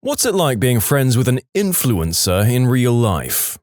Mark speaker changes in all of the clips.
Speaker 1: What's it like being friends with an influencer in real life?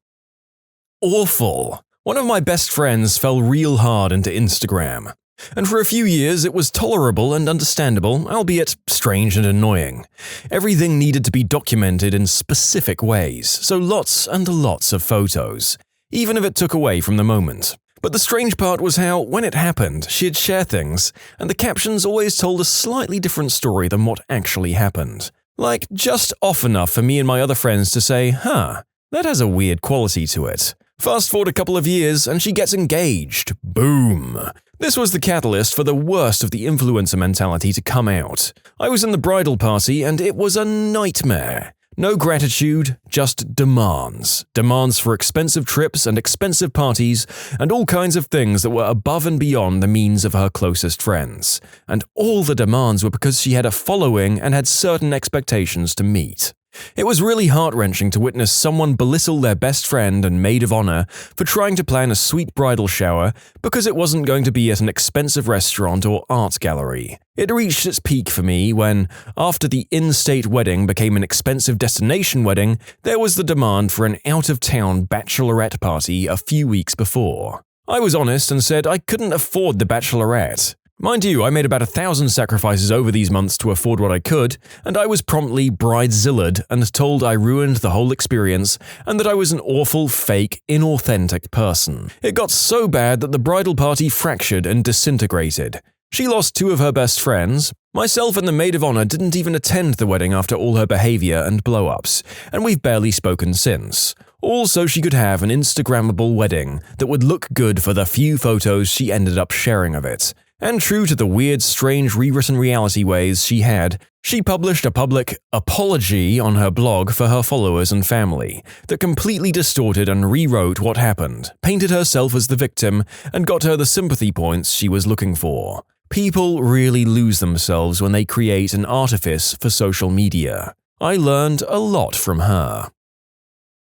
Speaker 1: Awful. One of my best friends fell real hard into Instagram. And for a few years it was tolerable and understandable, albeit strange and annoying. Everything needed to be documented in specific ways, so lots and lots of photos, even if it took away from the moment. But the strange part was how, when it happened, she'd share things, and the captions always told a slightly different story than what actually happened. Like, just off enough for me and my other friends to say, that has a weird quality to it. Fast forward a couple of years and she gets engaged. Boom! This was the catalyst for the worst of the influencer mentality to come out. I was in the bridal party and it was a nightmare. No gratitude, just demands. Demands for expensive trips and expensive parties and all kinds of things that were above and beyond the means of her closest friends. And all the demands were because she had a following and had certain expectations to meet. It was really heart-wrenching to witness someone belittle their best friend and maid of honor for trying to plan a sweet bridal shower because it wasn't going to be at an expensive restaurant or art gallery. It reached its peak for me when, after the in-state wedding became an expensive destination wedding, there was the demand for an out-of-town bachelorette party a few weeks before. I was honest and said I couldn't afford the bachelorette. Mind you, I made about 1,000 sacrifices over these months to afford what I could, and I was promptly bridezillaed and told I ruined the whole experience and that I was an awful, fake, inauthentic person. It got so bad that the bridal party fractured and disintegrated. She lost 2 of her best friends. Myself and the maid of honor didn't even attend the wedding after all her behavior and blow-ups, and we've barely spoken since. All so she could have an Instagrammable wedding that would look good for the few photos she ended up sharing of it. And true to the weird, strange, rewritten reality ways she had, she published a public apology on her blog for her followers and family that completely distorted and rewrote what happened, painted herself as the victim, and got her the sympathy points she was looking for. People really lose themselves when they create an artifice for social media. I learned a lot from her.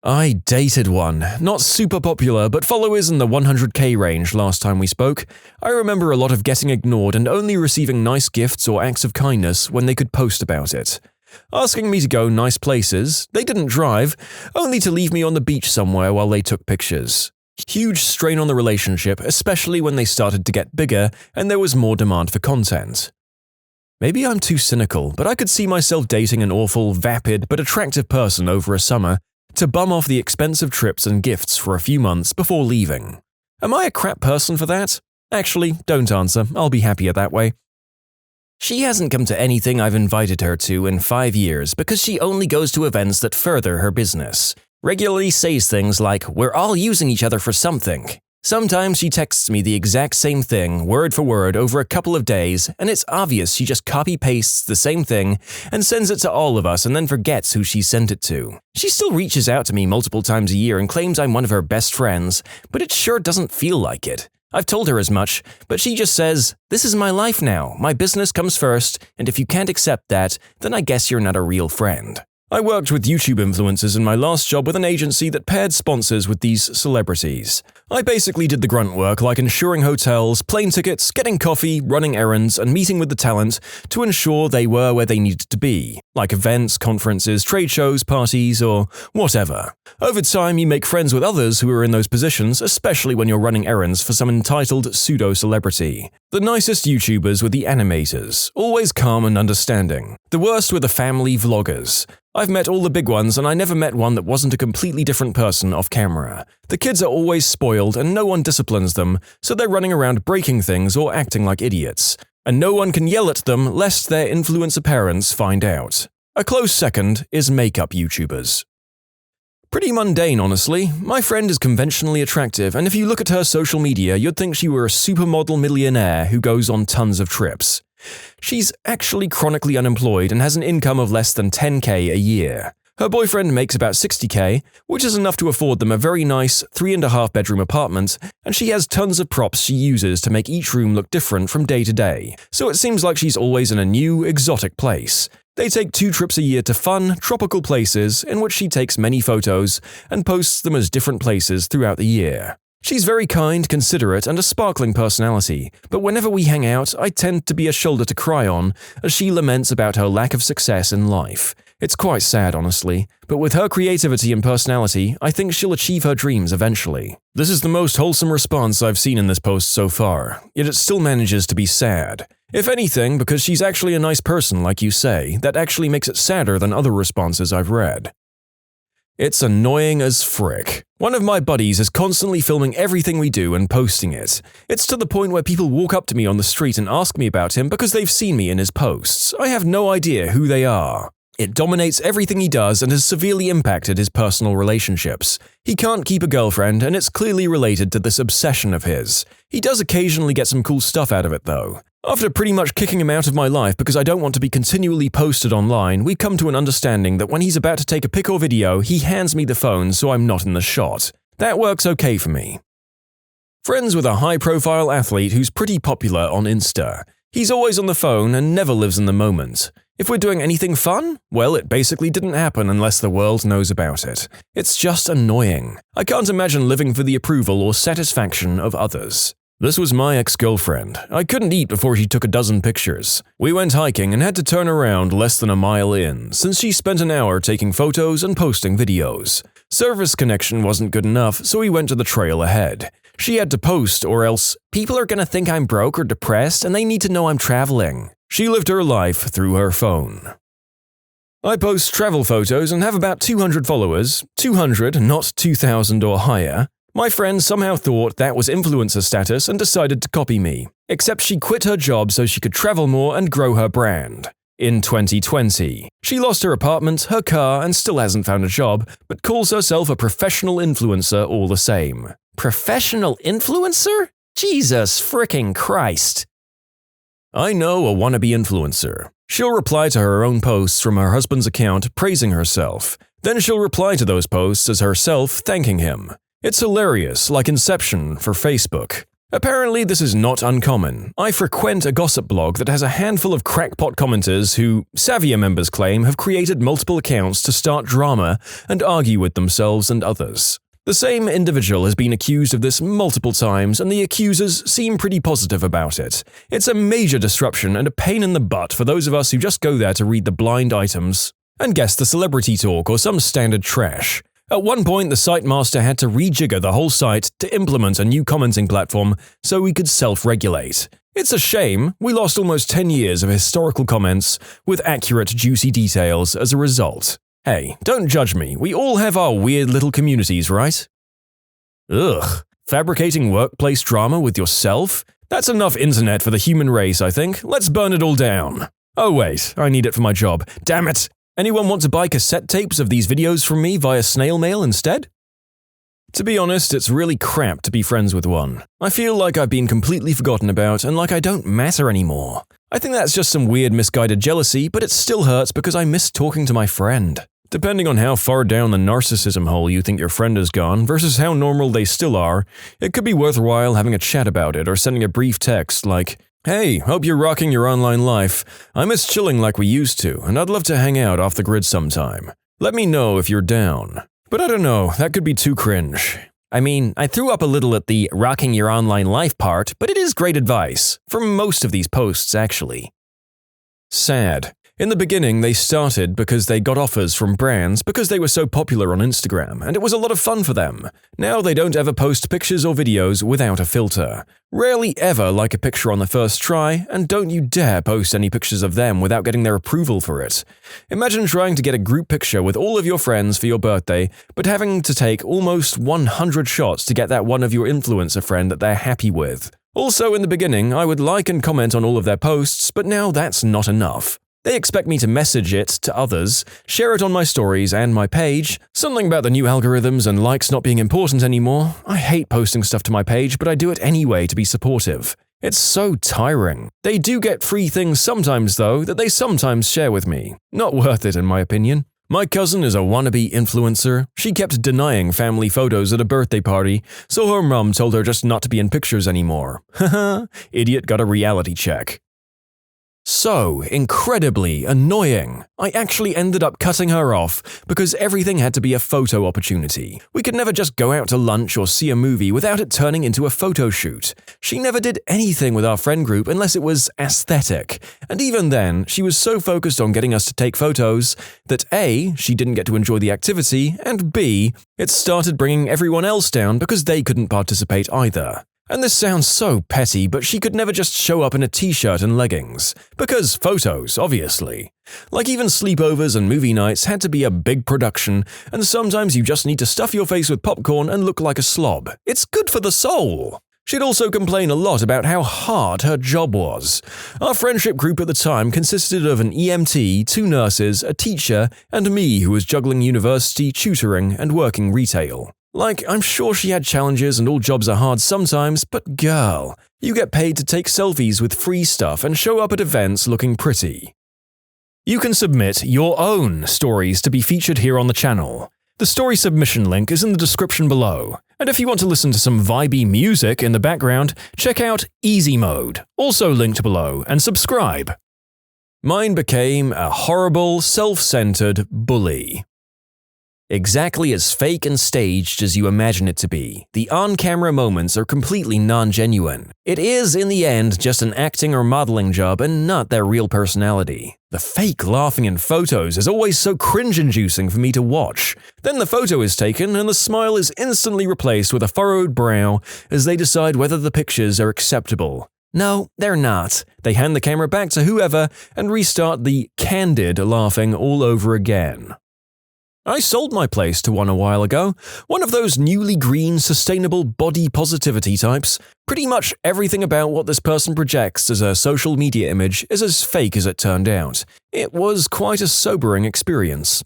Speaker 1: I dated one, not super popular, but followers in the 100k range last time we spoke. I remember a lot of getting ignored and only receiving nice gifts or acts of kindness when they could post about it. Asking me to go nice places, they didn't drive, only to leave me on the beach somewhere while they took pictures. Huge strain on the relationship, especially when they started to get bigger and there was more demand for content. Maybe I'm too cynical, but I could see myself dating an awful, vapid, but attractive person over a summer to bum off the expensive trips and gifts for a few months before leaving. Am I a crap person for that? Actually, don't answer, I'll be happier that way. She hasn't come to anything I've invited her to in 5 years because she only goes to events that further her business. Regularly says things like, "We're all using each other for something." Sometimes she texts me the exact same thing, word for word, over a couple of days, and it's obvious she just copy-pastes the same thing and sends it to all of us and then forgets who she sent it to. She still reaches out to me multiple times a year and claims I'm one of her best friends, but it sure doesn't feel like it. I've told her as much, but she just says, "This is my life now, my business comes first, and if you can't accept that, then I guess you're not a real friend." I worked with YouTube influencers in my last job with an agency that paired sponsors with these celebrities. I basically did the grunt work like insuring hotels, plane tickets, getting coffee, running errands, and meeting with the talent to ensure they were where they needed to be, like events, conferences, trade shows, parties, or whatever. Over time, you make friends with others who are in those positions, especially when you're running errands for some entitled pseudo-celebrity. The nicest YouTubers were the animators, always calm and understanding. The worst were the family vloggers. I've met all the big ones and I never met one that wasn't a completely different person off camera. The kids are always spoiled and no one disciplines them, so they're running around breaking things or acting like idiots. And no one can yell at them lest their influencer parents find out. A close second is makeup YouTubers. Pretty mundane, honestly. My friend is conventionally attractive, and if you look at her social media, you'd think she were a supermodel millionaire who goes on tons of trips. She's actually chronically unemployed and has an income of less than 10k a year. Her boyfriend makes about 60k, which is enough to afford them a very nice 3.5-bedroom apartment, and she has tons of props she uses to make each room look different from day to day, so it seems like she's always in a new, exotic place. They take 2 trips a year to fun, tropical places in which she takes many photos and posts them as different places throughout the year. She's very kind, considerate, and a sparkling personality, but whenever we hang out, I tend to be a shoulder to cry on as she laments about her lack of success in life. It's quite sad, honestly, but with her creativity and personality, I think she'll achieve her dreams eventually. This is the most wholesome response I've seen in this post so far, yet it still manages to be sad. If anything, because she's actually a nice person like you say, that actually makes it sadder than other responses I've read. It's annoying as frick. One of my buddies is constantly filming everything we do and posting it. It's to the point where people walk up to me on the street and ask me about him because they've seen me in his posts. I have no idea who they are. It dominates everything he does and has severely impacted his personal relationships. He can't keep a girlfriend, and it's clearly related to this obsession of his. He does occasionally get some cool stuff out of it, though. After pretty much kicking him out of my life because I don't want to be continually posted online, we come to an understanding that when he's about to take a pic or video, he hands me the phone so I'm not in the shot. That works okay for me. Friends with a high-profile athlete who's pretty popular on Insta. He's always on the phone and never lives in the moment. If we're doing anything fun, well, it basically didn't happen unless the world knows about it. It's just annoying. I can't imagine living for the approval or satisfaction of others. This was my ex-girlfriend. I couldn't eat before she took a dozen pictures. We went hiking and had to turn around less than a mile in, since she spent an hour taking photos and posting videos. Service connection wasn't good enough, so we went to the trail ahead. She had to post, or else people are gonna think I'm broke or depressed and they need to know I'm traveling. She lived her life through her phone. I post travel photos and have about 200 followers, 200, not 2,000 or higher. My friend somehow thought that was influencer status and decided to copy me, except she quit her job so she could travel more and grow her brand. In 2020, she lost her apartment, her car, and still hasn't found a job, but calls herself a professional influencer all the same. Professional influencer? Jesus fricking Christ. I know a wannabe influencer. She'll reply to her own posts from her husband's account praising herself. Then she'll reply to those posts as herself thanking him. It's hilarious, like Inception for Facebook. Apparently this is not uncommon. I frequent a gossip blog that has a handful of crackpot commenters who, savvier members claim, have created multiple accounts to start drama and argue with themselves and others. The same individual has been accused of this multiple times, and the accusers seem pretty positive about it. It's a major disruption and a pain in the butt for those of us who just go there to read the blind items and guess the celebrity talk or some standard trash. At one point, the site master had to rejigger the whole site to implement a new commenting platform so we could self-regulate. It's a shame we lost almost 10 years of historical comments with accurate, juicy details as a result. Hey, don't judge me, we all have our weird little communities, right? Ugh, fabricating workplace drama with yourself? That's enough internet for the human race, I think. Let's burn it all down. Oh wait, I need it for my job. Damn it! Anyone want to buy cassette tapes of these videos from me via snail mail instead? To be honest, it's really crap to be friends with one. I feel like I've been completely forgotten about and like I don't matter anymore. I think that's just some weird misguided jealousy, but it still hurts because I miss talking to my friend. Depending on how far down the narcissism hole you think your friend has gone versus how normal they still are, it could be worthwhile having a chat about it or sending a brief text like, "Hey, hope you're rocking your online life. I miss chilling like we used to, and I'd love to hang out off the grid sometime. Let me know if you're down." But I don't know, that could be too cringe. I mean, I threw up a little at the rocking your online life part, but it is great advice, from most of these posts actually. Sad. In the beginning, they started because they got offers from brands because they were so popular on Instagram, and it was a lot of fun for them. Now they don't ever post pictures or videos without a filter. Rarely ever like a picture on the first try, and don't you dare post any pictures of them without getting their approval for it. Imagine trying to get a group picture with all of your friends for your birthday, but having to take almost 100 shots to get that one of your influencer friend that they're happy with. Also, in the beginning, I would like and comment on all of their posts, but now that's not enough. They expect me to message it to others, share it on my stories and my page. Something about the new algorithms and likes not being important anymore. I hate posting stuff to my page, but I do it anyway to be supportive. It's so tiring. They do get free things sometimes though, that they sometimes share with me. Not worth it in my opinion. My cousin is a wannabe influencer. She kept denying family photos at a birthday party, so her mum told her just not to be in pictures anymore. Haha, idiot got a reality check. So incredibly annoying. I actually ended up cutting her off because everything had to be a photo opportunity. We could never just go out to lunch or see a movie without it turning into a photo shoot. She never did anything with our friend group unless it was aesthetic. And even then, she was so focused on getting us to take photos that A, she didn't get to enjoy the activity, and B, it started bringing everyone else down because they couldn't participate either. And this sounds so petty, but she could never just show up in a t-shirt and leggings. Because photos, obviously. Like even sleepovers and movie nights had to be a big production, and sometimes you just need to stuff your face with popcorn and look like a slob. It's good for the soul. She'd also complain a lot about how hard her job was. Our friendship group at the time consisted of an EMT, 2 nurses, a teacher, and me who was juggling university, tutoring, and working retail. Like, I'm sure she had challenges and all jobs are hard sometimes, but girl, you get paid to take selfies with free stuff and show up at events looking pretty. You can submit your own stories to be featured here on the channel. The story submission link is in the description below. And if you want to listen to some vibey music in the background, check out easymode, also linked below, and subscribe. Mine became a horrible, self-centered bully. Exactly as fake and staged as you imagine it to be, the on-camera moments are completely non-genuine. It is, in the end, just an acting or modeling job and not their real personality. The fake laughing in photos is always so cringe-inducing for me to watch. Then the photo is taken and the smile is instantly replaced with a furrowed brow as they decide whether the pictures are acceptable. No, they're not. They hand the camera back to whoever and restart the candid laughing all over again. I sold my place to one a while ago, one of those newly green, sustainable body positivity types. Pretty much everything about what this person projects as a social media image is as fake as it turned out. It was quite a sobering experience.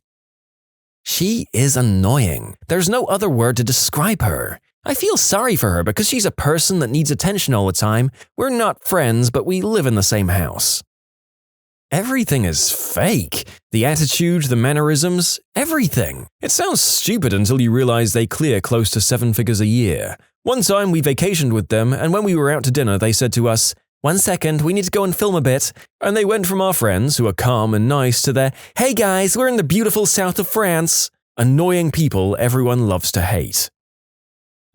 Speaker 1: She is annoying. There's no other word to describe her. I feel sorry for her because she's a person that needs attention all the time. We're not friends, but we live in the same house. Everything is fake. The attitude, the mannerisms, everything. It sounds stupid until you realize they clear close to 7 figures a year. One time we vacationed with them, and when we were out to dinner, they said to us, "1 second, we need to go and film a bit." And they went from our friends, who are calm and nice, to their, "Hey guys, we're in the beautiful south of France." Annoying people everyone loves to hate.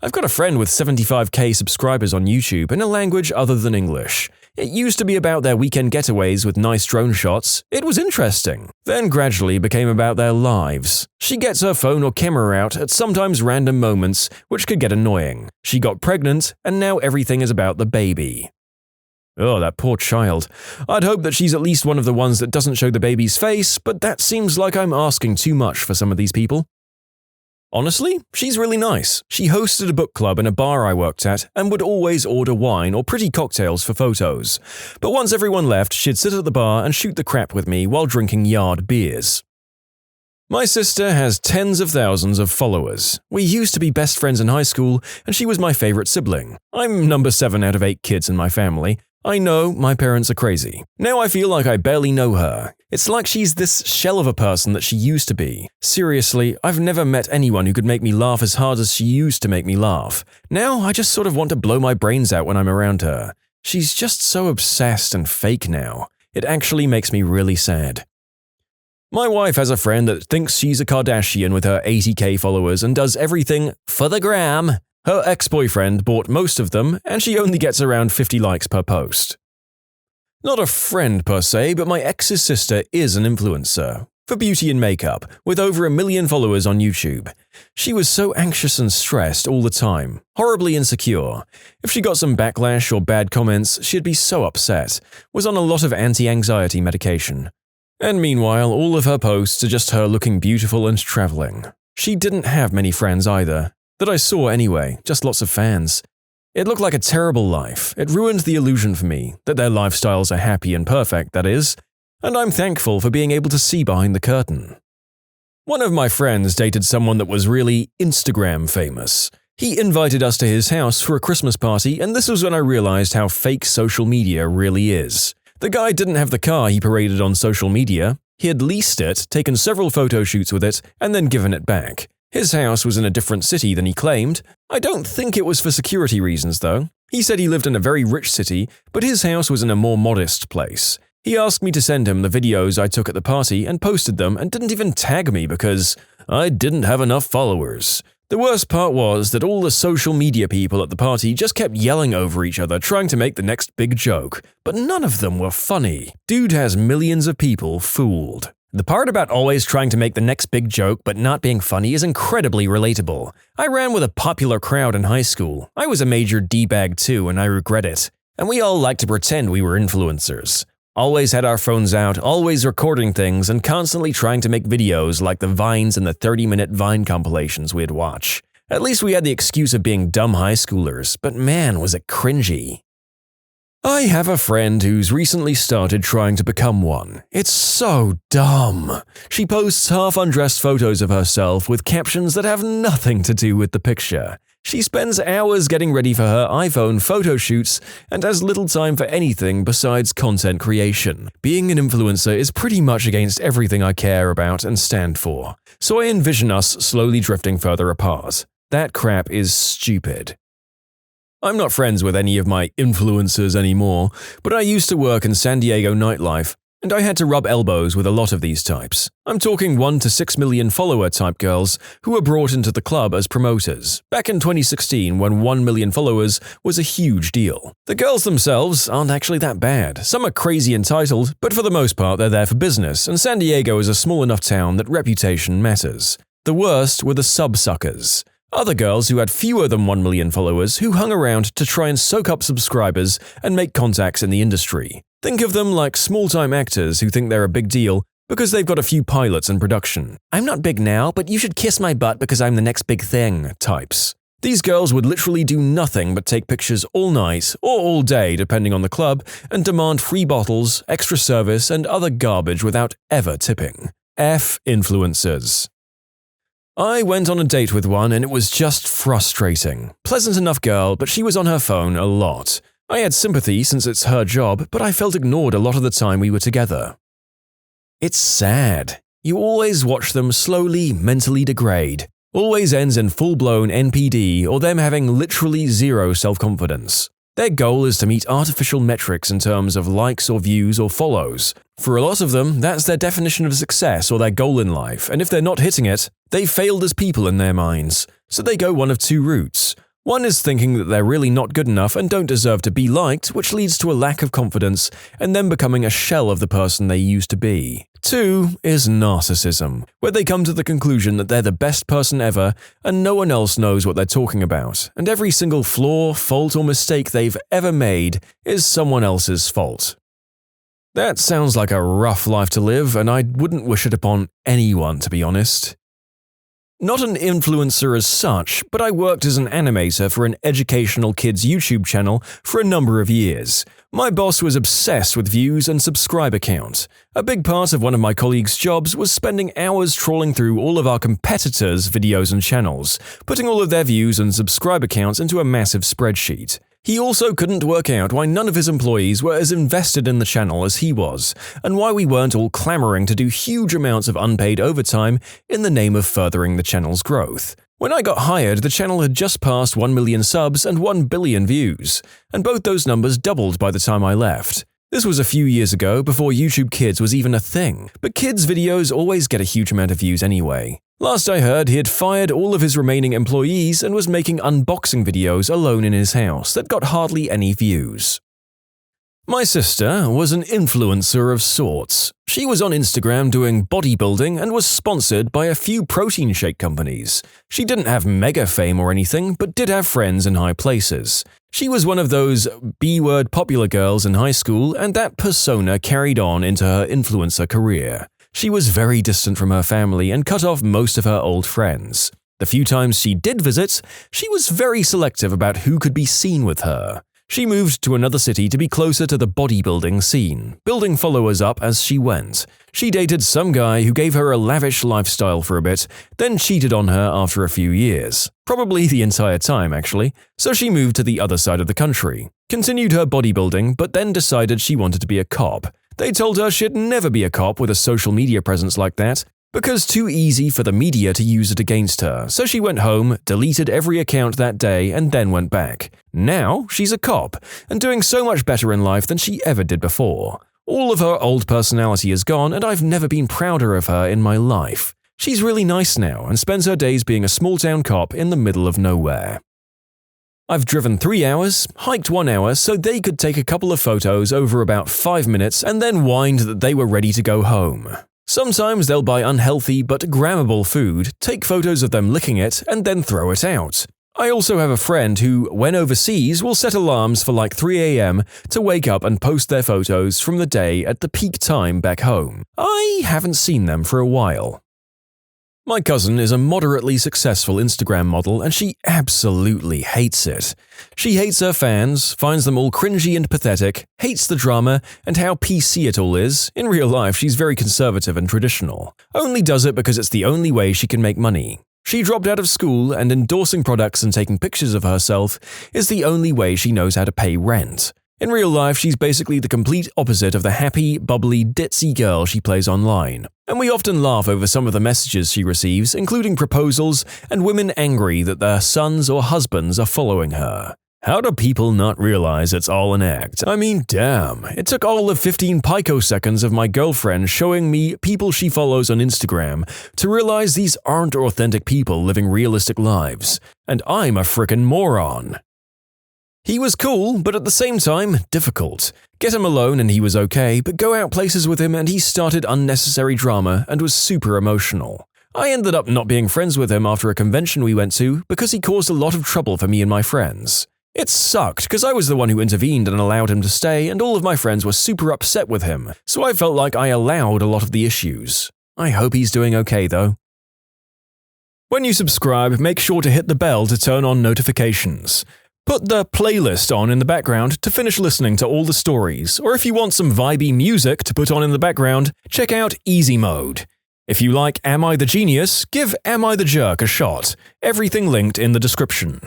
Speaker 1: I've got a friend with 75k subscribers on YouTube in a language other than English. It used to be about their weekend getaways with nice drone shots. It was interesting. Then gradually became about their lives. She gets her phone or camera out at sometimes random moments, which could get annoying. She got pregnant, and now everything is about the baby. Oh, that poor child. I'd hope that she's at least one of the ones that doesn't show the baby's face, but that seems like I'm asking too much for some of these people. Honestly, she's really nice. She hosted a book club in a bar I worked at and would always order wine or pretty cocktails for photos. But once everyone left, she'd sit at the bar and shoot the crap with me while drinking yard beers. My sister has tens of thousands of followers. We used to be best friends in high school, and she was my favorite sibling. I'm number 7 out of 8 kids in my family. I know my parents are crazy. Now I feel like I barely know her. It's like she's this shell of a person that she used to be. Seriously, I've never met anyone who could make me laugh as hard as she used to make me laugh. Now I just sort of want to blow my brains out when I'm around her. She's just so obsessed and fake now. It actually makes me really sad. My wife has a friend that thinks she's a Kardashian with her 80k followers and does everything for the gram. Her ex-boyfriend bought most of them, and she only gets around 50 likes per post. Not a friend per se, but my ex's sister is an influencer for beauty and makeup, with over 1 million followers on YouTube. She was so anxious and stressed all the time, horribly insecure. If she got some backlash or bad comments, she'd be so upset, was on a lot of anti-anxiety medication. And meanwhile, all of her posts are just her looking beautiful and traveling. She didn't have many friends either. That I saw anyway, just lots of fans. It looked like a terrible life. It ruined the illusion for me, that their lifestyles are happy and perfect, that is, and I'm thankful for being able to see behind the curtain. One of my friends dated someone that was really Instagram famous. He invited us to his house for a Christmas party, and this was when I realized how fake social media really is. The guy didn't have the car he paraded on social media. He had leased it, taken several photo shoots with it, and then given it back. His house was in a different city than he claimed. I don't think it was for security reasons, though. He said he lived in a very rich city, but his house was in a more modest place. He asked me to send him the videos I took at the party and posted them and didn't even tag me because I didn't have enough followers. The worst part was that all the social media people at the party just kept yelling over each other trying to make the next big joke, but none of them were funny. Dude has millions of people fooled. The part about always trying to make the next big joke but not being funny is incredibly relatable. I ran with a popular crowd in high school. I was a major D-bag too, and I regret it. And we all liked to pretend we were influencers. Always had our phones out, always recording things, and constantly trying to make videos like the Vines and the 30-minute Vine compilations we'd watch. At least we had the excuse of being dumb high schoolers, but man, was it cringy. I have a friend who's recently started trying to become one. It's so dumb. She posts half-undressed photos of herself with captions that have nothing to do with the picture. She spends hours getting ready for her iPhone photo shoots and has little time for anything besides content creation. Being an influencer is pretty much against everything I care about and stand for, so I envision us slowly drifting further apart. That crap is stupid. I'm not friends with any of my influencers anymore, but I used to work in San Diego nightlife, and I had to rub elbows with a lot of these types. I'm talking 1 to 6 million follower type girls who were brought into the club as promoters, back in 2016 when 1 million followers was a huge deal. The girls themselves aren't actually that bad. Some are crazy entitled, but for the most part they're there for business, and San Diego is a small enough town that reputation matters. The worst were the sub-suckers. Other girls who had fewer than 1 million followers who hung around to try and soak up subscribers and make contacts in the industry. Think of them like small-time actors who think they're a big deal because they've got a few pilots in production. I'm not big now, but you should kiss my butt because I'm the next big thing types. These girls would literally do nothing but take pictures all night or all day depending on the club and demand free bottles, extra service, and other garbage without ever tipping. F influencers. I went on a date with one and it was just frustrating. Pleasant enough girl, but she was on her phone a lot. I had sympathy since it's her job, but I felt ignored a lot of the time we were together. It's sad. You always watch them slowly mentally degrade. Always ends in full-blown NPD or them having literally zero self-confidence. Their goal is to meet artificial metrics in terms of likes or views or follows. For a lot of them, that's their definition of success or their goal in life, and if they're not hitting it, they've failed as people in their minds. So they go one of two routes. One is thinking that they're really not good enough and don't deserve to be liked, which leads to a lack of confidence and then becoming a shell of the person they used to be. 2 is narcissism, where they come to the conclusion that they're the best person ever and no one else knows what they're talking about, and every single flaw, fault, or mistake they've ever made is someone else's fault. That sounds like a rough life to live, and I wouldn't wish it upon anyone, to be honest. Not an influencer as such, but I worked as an animator for an educational kids YouTube channel for a number of years. My boss was obsessed with views and subscriber count. A big part of one of my colleagues' jobs was spending hours trawling through all of our competitors' videos and channels, putting all of their views and subscriber counts into a massive spreadsheet. He also couldn't work out why none of his employees were as invested in the channel as he was, and why we weren't all clamoring to do huge amounts of unpaid overtime in the name of furthering the channel's growth. When I got hired, the channel had just passed 1 million subs and 1 billion views, and both those numbers doubled by the time I left. This was a few years ago, before YouTube Kids was even a thing, but kids' videos always get a huge amount of views anyway. Last I heard, he had fired all of his remaining employees and was making unboxing videos alone in his house that got hardly any views. My sister was an influencer of sorts. She was on Instagram doing bodybuilding and was sponsored by a few protein shake companies. She didn't have mega fame or anything, but did have friends in high places. She was one of those B-word popular girls in high school, and that persona carried on into her influencer career. She was very distant from her family and cut off most of her old friends. The few times she did visit, she was very selective about who could be seen with her. She moved to another city to be closer to the bodybuilding scene, building followers up as she went. She dated some guy who gave her a lavish lifestyle for a bit, then cheated on her after a few years. Probably the entire time, actually. So she moved to the other side of the country. Continued her bodybuilding, but then decided she wanted to be a cop. They told her she'd never be a cop with a social media presence like that, because too easy for the media to use it against her, so she went home, deleted every account that day, and then went back. Now, she's a cop, and doing so much better in life than she ever did before. All of her old personality is gone, and I've never been prouder of her in my life. She's really nice now and spends her days being a small-town cop in the middle of nowhere. I've driven 3 hours, hiked 1 hour so they could take a couple of photos over about 5 minutes and then whined that they were ready to go home. Sometimes they'll buy unhealthy but grammable food, take photos of them licking it, and then throw it out. I also have a friend who, when overseas, will set alarms for like 3 a.m. to wake up and post their photos from the day at the peak time back home. I haven't seen them for a while. My cousin is a moderately successful Instagram model and she absolutely hates it. She hates her fans, finds them all cringy and pathetic, hates the drama and how PC it all is. In real life, she's very conservative and traditional. Only does it because it's the only way she can make money. She dropped out of school and endorsing products and taking pictures of herself is the only way she knows how to pay rent. In real life, she's basically the complete opposite of the happy, bubbly, ditzy girl she plays online. And we often laugh over some of the messages she receives, including proposals and women angry that their sons or husbands are following her. How do people not realize it's all an act? I mean, damn, it took all of 15 picoseconds of my girlfriend showing me people she follows on Instagram to realize these aren't authentic people living realistic lives. And I'm a frickin' moron. He was cool, but at the same time, difficult. Get him alone and he was okay, but go out places with him and he started unnecessary drama and was super emotional. I ended up not being friends with him after a convention we went to because he caused a lot of trouble for me and my friends. It sucked because I was the one who intervened and allowed him to stay and all of my friends were super upset with him, so I felt like I allowed a lot of the issues. I hope he's doing okay though. When you subscribe, make sure to hit the bell to turn on notifications. Put the playlist on in the background to finish listening to all the stories, or if you want some vibey music to put on in the background, check out easymode. If you like Am I the Genius, give Am I the Jerk a shot. Everything linked in the description.